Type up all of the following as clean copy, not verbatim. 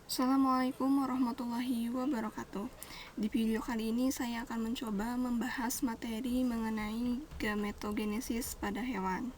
Assalamualaikum warahmatullahi wabarakatuh. Di video kali ini saya akan mencoba membahas materi mengenai gametogenesis pada hewan.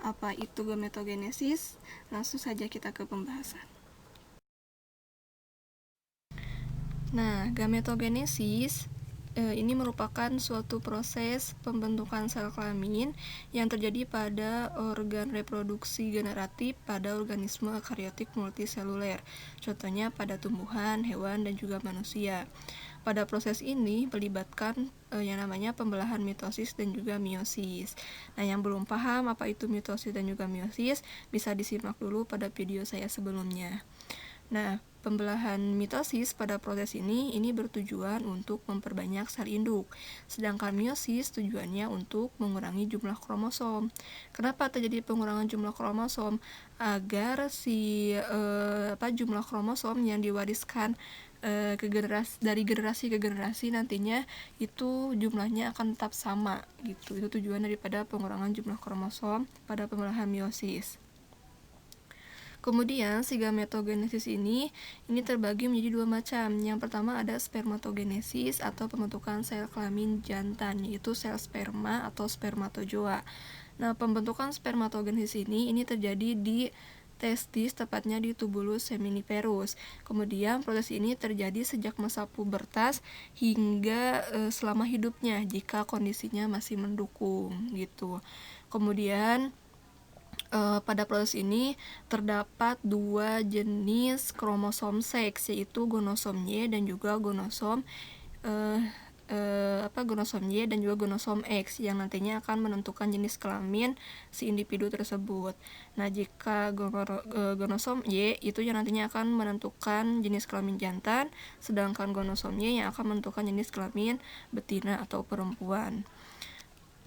Apa itu gametogenesis? Langsung saja kita ke pembahasan. Nah, gametogenesis ini merupakan suatu proses pembentukan sel kelamin yang terjadi pada organ reproduksi generatif pada organisme eukariotik multiseluler. Contohnya pada tumbuhan, hewan, dan juga manusia. Pada proses ini melibatkan yang namanya pembelahan mitosis dan juga meiosis. Nah, yang belum paham apa itu mitosis dan juga meiosis, bisa disimak dulu pada video saya sebelumnya. Nah, pembelahan mitosis pada proses ini bertujuan untuk memperbanyak sel induk, sedangkan meiosis tujuannya untuk mengurangi jumlah kromosom. Kenapa terjadi pengurangan jumlah kromosom? Agar jumlah kromosom yang diwariskan dari generasi ke generasi nantinya itu jumlahnya akan tetap sama gitu. Itu tujuan daripada pengurangan jumlah kromosom pada pembelahan meiosis. Kemudian si gametogenesis ini terbagi menjadi dua macam. Yang pertama ada spermatogenesis atau pembentukan sel kelamin jantan, yaitu sel sperma atau spermatozoa. Nah, pembentukan spermatogenesis ini terjadi di testis, tepatnya di tubulus seminiferus. Kemudian proses ini terjadi sejak masa pubertas hingga selama hidupnya jika kondisinya masih mendukung gitu. Kemudian pada proses ini terdapat dua jenis kromosom seks, yaitu gonosom Y dan juga gonosom Y dan juga gonosom X yang nantinya akan menentukan jenis kelamin si individu tersebut. Nah, jika gonosom Y itu yang nantinya akan menentukan jenis kelamin jantan, sedangkan gonosom Y yang akan menentukan jenis kelamin betina atau perempuan.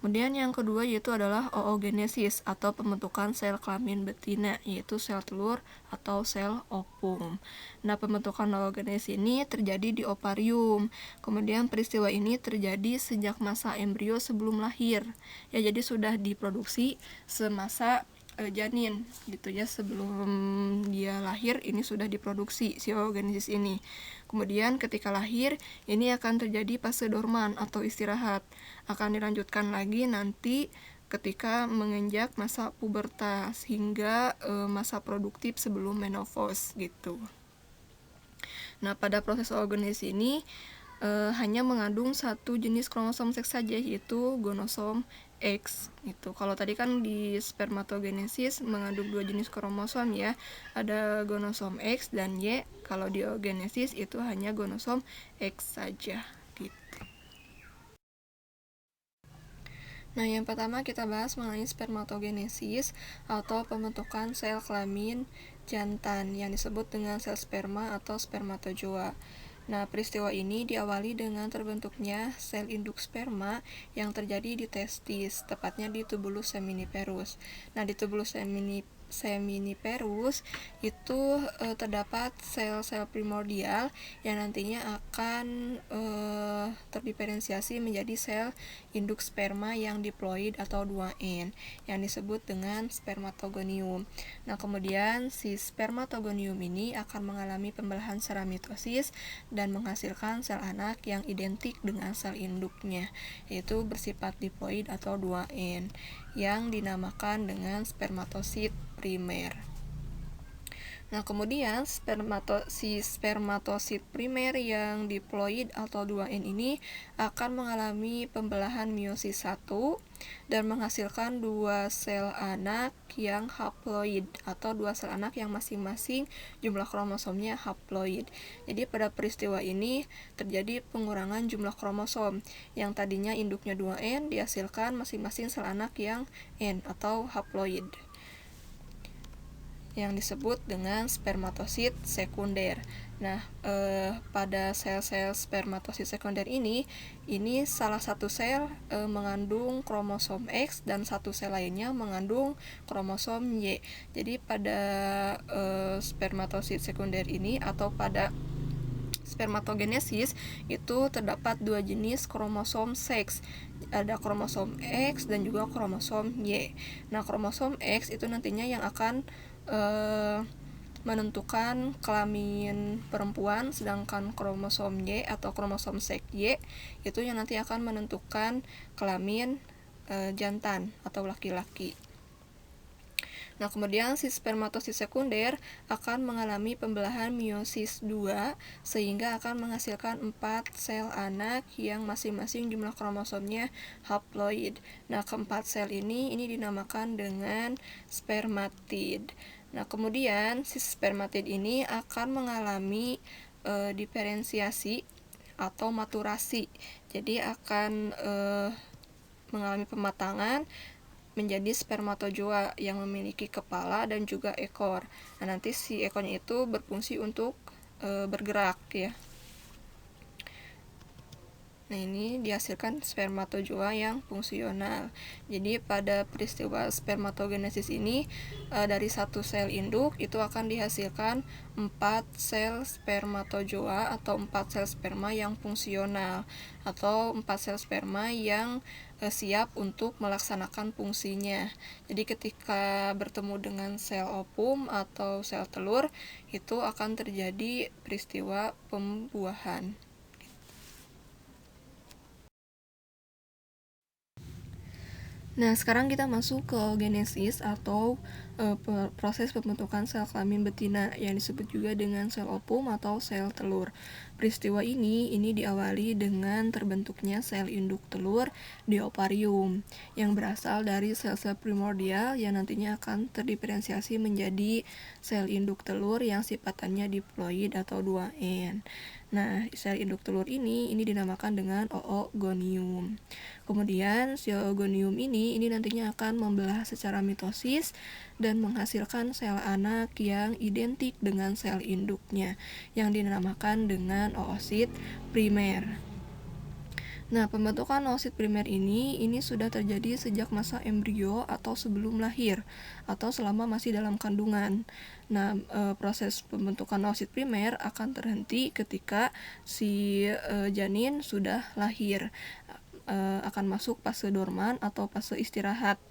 Kemudian yang kedua yaitu adalah oogenesis atau pembentukan sel kelamin betina, yaitu sel telur atau sel ovum. Nah, pembentukan oogenesis ini terjadi di ovarium. Kemudian peristiwa ini terjadi sejak masa embrio sebelum lahir. Ya, jadi sudah diproduksi semasa janin gitu ya, sebelum dia lahir ini sudah diproduksi si oogenesis ini. Kemudian ketika lahir ini akan terjadi fase dorman atau istirahat, akan dilanjutkan lagi nanti ketika menginjak masa pubertas hingga masa produktif sebelum menopause gitu. Nah, pada proses oogenesis ini hanya mengandung satu jenis kromosom seks saja, yaitu gonosom X gitu. Kalau tadi kan di spermatogenesis mengandung dua jenis kromosom ya, ada gonosom X dan Y. Kalau di oogenesis itu hanya gonosom X saja gitu. Nah, yang pertama kita bahas mengenai spermatogenesis atau pembentukan sel kelamin jantan yang disebut dengan sel sperma atau spermatozoa. Nah, peristiwa ini diawali dengan terbentuknya sel induk sperma yang terjadi di testis, tepatnya di tubulus seminiferus. Nah, di tubulus seminiferus itu terdapat sel-sel primordial yang nantinya akan terdiferensiasi menjadi sel induk sperma yang diploid atau 2N yang disebut dengan spermatogonium. Nah, kemudian si spermatogonium ini akan mengalami pembelahan secara mitosis dan menghasilkan sel anak yang identik dengan sel induknya, yaitu bersifat diploid atau 2N yang dinamakan dengan spermatosit primer. Nah, kemudian spermatosit primer yang diploid atau 2N ini akan mengalami pembelahan meiosis 1 dan menghasilkan dua sel anak yang haploid atau dua sel anak yang masing-masing jumlah kromosomnya haploid. Jadi pada peristiwa ini terjadi pengurangan jumlah kromosom yang tadinya induknya 2N dihasilkan masing-masing sel anak yang N atau haploid, yang disebut dengan spermatosit sekunder. Nah, pada sel-sel spermatosit sekunder ini salah satu sel mengandung kromosom X dan satu sel lainnya mengandung kromosom Y. Jadi pada spermatosit sekunder ini atau pada spermatogenesis itu terdapat dua jenis kromosom seks, ada kromosom X dan juga kromosom Y. Nah, kromosom X itu nantinya yang akan menentukan kelamin perempuan, sedangkan kromosom Y atau kromosom seks Y itu yang nanti akan menentukan kelamin jantan atau laki-laki. Nah, kemudian si spermatosit sekunder akan mengalami pembelahan meiosis 2 sehingga akan menghasilkan 4 sel anak yang masing-masing jumlah kromosomnya haploid. Nah, keempat sel ini dinamakan dengan spermatid. Nah, kemudian si spermatid ini akan mengalami diferensiasi atau maturasi. Jadi akan mengalami pematangan menjadi spermatozoa yang memiliki kepala dan juga ekor. Nah, nanti si ekornya itu berfungsi untuk bergerak ya. Nah, ini dihasilkan spermatozoa yang fungsional. Jadi pada peristiwa spermatogenesis ini dari satu sel induk itu akan dihasilkan 4 sel spermatozoa atau 4 sel sperma yang fungsional atau 4 sel sperma yang siap untuk melaksanakan fungsinya. Jadi ketika bertemu dengan sel ovum atau sel telur itu akan terjadi peristiwa pembuahan. Nah, sekarang kita masuk ke genesis atau proses pembentukan sel kelamin betina yang disebut juga dengan sel ovum atau sel telur. Peristiwa ini diawali dengan terbentuknya sel induk telur di ovarium yang berasal dari sel-sel primordial yang nantinya akan terdiferensiasi menjadi sel induk telur yang sifatannya diploid atau 2N. Nah, sel induk telur ini dinamakan dengan oogonium. Kemudian si oogonium ini nantinya akan membelah secara mitosis dan menghasilkan sel anak yang identik dengan sel induknya yang dinamakan dengan oosit primer. Nah, pembentukan oosit primer ini sudah terjadi sejak masa embrio atau sebelum lahir atau selama masih dalam kandungan. Nah, proses pembentukan oosit primer akan terhenti ketika si janin sudah lahir, akan masuk fase dorman atau fase istirahat.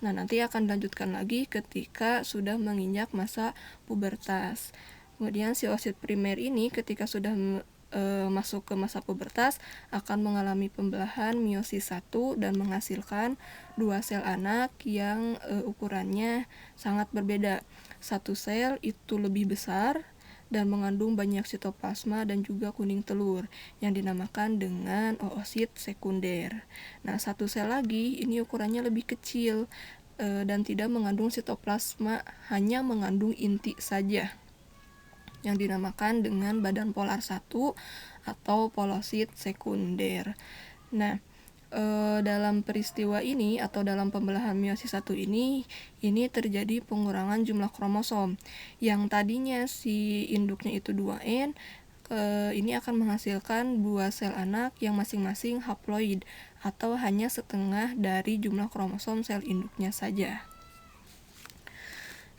Nah, nanti akan dilanjutkan lagi ketika sudah menginjak masa pubertas. Kemudian si oosit primer ini ketika sudah masuk ke masa pubertas akan mengalami pembelahan meiosis 1 dan menghasilkan 2 sel anak yang ukurannya sangat berbeda. Satu sel itu lebih besar dan mengandung banyak sitoplasma dan juga kuning telur yang dinamakan dengan oosit sekunder. Nah, satu sel lagi ini ukurannya lebih kecil dan tidak mengandung sitoplasma, hanya mengandung inti saja yang dinamakan dengan badan polar 1 atau polosit sekunder. Nah, dalam peristiwa ini atau dalam pembelahan meiosis 1 ini terjadi pengurangan jumlah kromosom. Yang tadinya si induknya itu 2N, ini akan menghasilkan 2 sel anak yang masing-masing haploid atau hanya setengah dari jumlah kromosom sel induknya saja.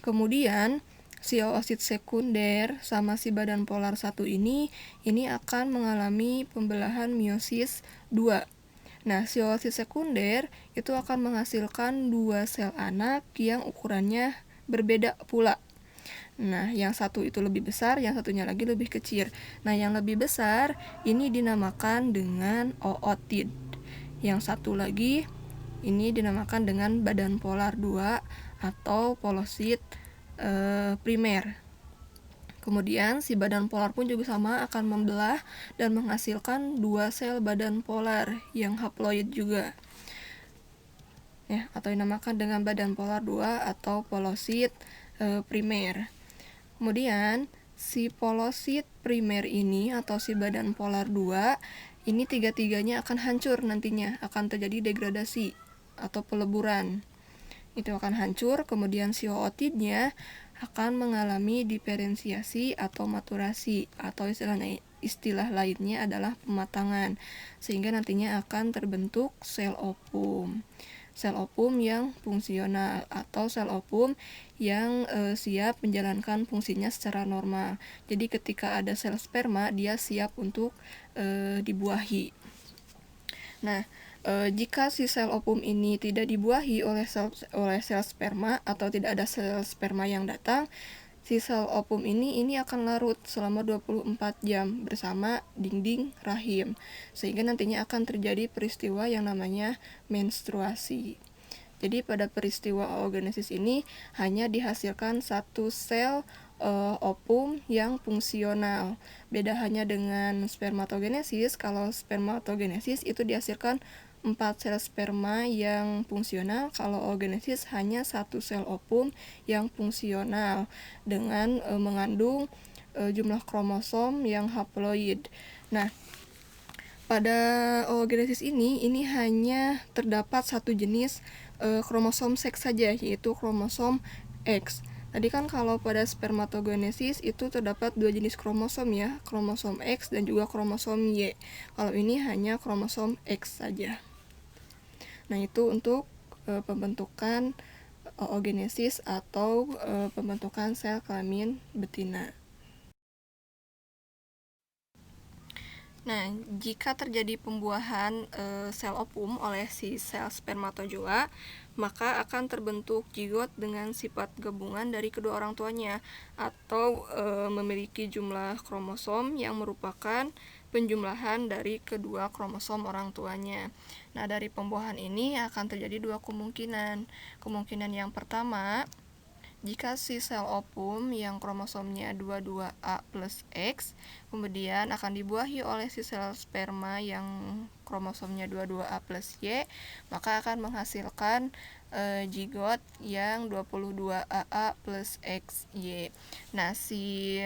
Kemudian si oosit sekunder sama si badan polar 1 ini akan mengalami pembelahan meiosis 2. Nah, si oosit sekunder itu akan menghasilkan 2 sel anak yang ukurannya berbeda pula. Nah, yang satu itu lebih besar, yang satunya lagi lebih kecil. Nah, yang lebih besar ini dinamakan dengan ootid. Yang satu lagi ini dinamakan dengan badan polar 2 atau polosit primer. Kemudian si badan polar pun juga sama, akan membelah dan menghasilkan 2 sel badan polar yang haploid juga ya, atau dinamakan dengan badan polar 2 atau polosit primer. Kemudian si polosit primer ini atau si badan polar 2 ini tiga-tiganya akan hancur nantinya, akan terjadi degradasi atau peleburan. Itu akan hancur, kemudian si ootidnya akan mengalami diferensiasi atau maturasi atau istilah lainnya adalah pematangan, sehingga nantinya akan terbentuk sel ovum. Sel ovum yang fungsional atau sel ovum yang siap menjalankan fungsinya secara normal. Jadi ketika ada sel sperma, dia siap untuk dibuahi. Nah, jika si sel ovum ini tidak dibuahi oleh sel sperma atau tidak ada sel sperma yang datang, si sel ovum ini akan larut selama 24 jam bersama dinding rahim, sehingga nantinya akan terjadi peristiwa yang namanya menstruasi. Jadi pada peristiwa oogenesis ini hanya dihasilkan satu sel ovum yang fungsional. Beda hanya dengan spermatogenesis, kalau spermatogenesis itu dihasilkan 4 sel sperma yang fungsional, kalau oogenesis hanya satu sel ovum yang fungsional dengan mengandung jumlah kromosom yang haploid. Nah, pada oogenesis ini hanya terdapat satu jenis kromosom seks saja, yaitu kromosom X. Tadi kan kalau pada spermatogenesis itu terdapat dua jenis kromosom ya, kromosom X dan juga kromosom Y. Kalau ini hanya kromosom X saja. Nah, itu untuk pembentukan oogenesis atau pembentukan sel kelamin betina. Nah, jika terjadi pembuahan sel ovum oleh si sel spermatozoa, maka akan terbentuk zigot dengan sifat gabungan dari kedua orang tuanya atau memiliki jumlah kromosom yang merupakan penjumlahan dari kedua kromosom orang tuanya. Nah, dari pembuahan ini akan terjadi dua kemungkinan. Kemungkinan yang pertama, jika si sel ovum yang kromosomnya 22A plus X kemudian akan dibuahi oleh si sel sperma yang kromosomnya 22A plus Y, maka akan menghasilkan zigot yang 22AA plus XY. Nah, si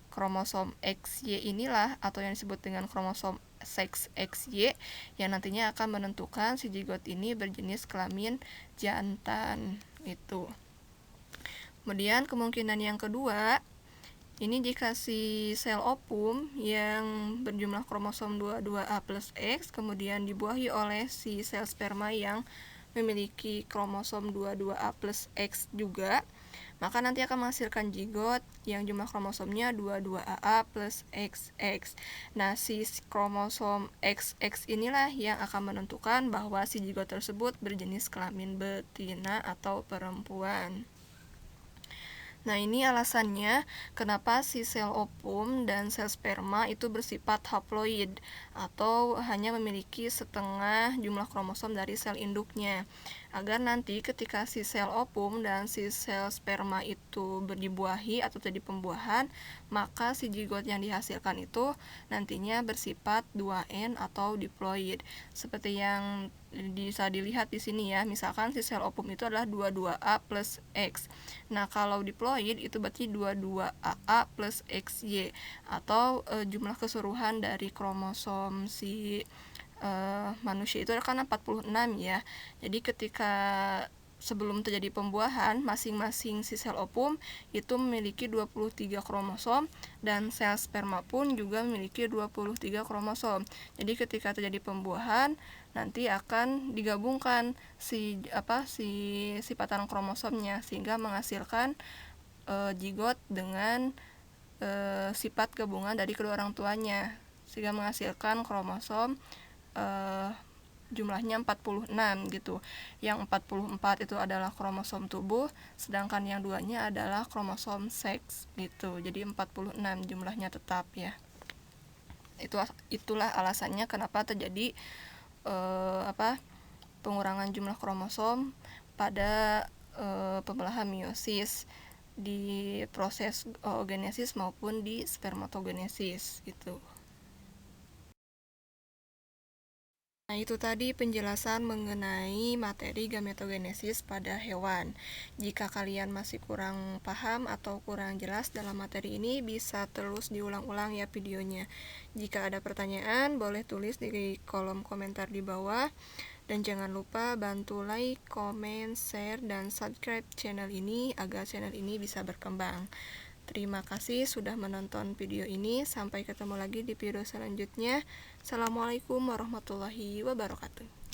kromosom XY inilah atau yang disebut dengan kromosom seks XY yang nantinya akan menentukan si zigot ini berjenis kelamin jantan itu. Kemudian kemungkinan yang kedua, ini jika si sel ovum yang berjumlah kromosom 22A plus X kemudian dibuahi oleh si sel sperma yang memiliki kromosom 22A plus X juga, maka nanti akan menghasilkan zigot yang jumlah kromosomnya 22AA plus XX. Nah, si kromosom XX inilah yang akan menentukan bahwa si zigot tersebut berjenis kelamin betina atau perempuan. Nah, ini alasannya kenapa si sel ovum dan sel sperma itu bersifat haploid atau hanya memiliki setengah jumlah kromosom dari sel induknya. Agar nanti ketika si sel ovum dan si sel sperma itu dibuahi atau terjadi pembuahan, maka si zigot yang dihasilkan itu nantinya bersifat 2N atau diploid. Seperti yang bisa dilihat di sini ya, misalkan si sel ovum itu adalah 22A plus X. Nah, kalau diploid itu berarti 22AA plus XY atau jumlah keseluruhan dari kromosom si manusia itu kan 46 ya. Jadi ketika sebelum terjadi pembuahan, masing-masing si sel ovum itu memiliki 23 kromosom dan sel sperma pun juga memiliki 23 kromosom. Jadi ketika terjadi pembuahan, nanti akan digabungkan si sifatan kromosomnya sehingga menghasilkan zigot dengan sifat gabungan dari kedua orang tuanya sehingga menghasilkan kromosom jumlahnya 46 gitu. Yang 44 itu adalah kromosom tubuh, sedangkan yang duanya adalah kromosom seks gitu. Jadi 46 jumlahnya tetap ya. Itulah alasannya kenapa terjadi pengurangan jumlah kromosom pada pembelahan meiosis di proses oogenesis maupun di spermatogenesis gitu. Nah, itu tadi penjelasan mengenai materi gametogenesis pada hewan. Jika kalian masih kurang paham atau kurang jelas dalam materi ini, bisa terus diulang-ulang ya videonya. Jika ada pertanyaan, boleh tulis di kolom komentar di bawah. Dan jangan lupa bantu like, komen, share, dan subscribe channel ini agar channel ini bisa berkembang. Terima kasih sudah menonton video ini. Sampai ketemu lagi di video selanjutnya. Assalamualaikum warahmatullahi wabarakatuh.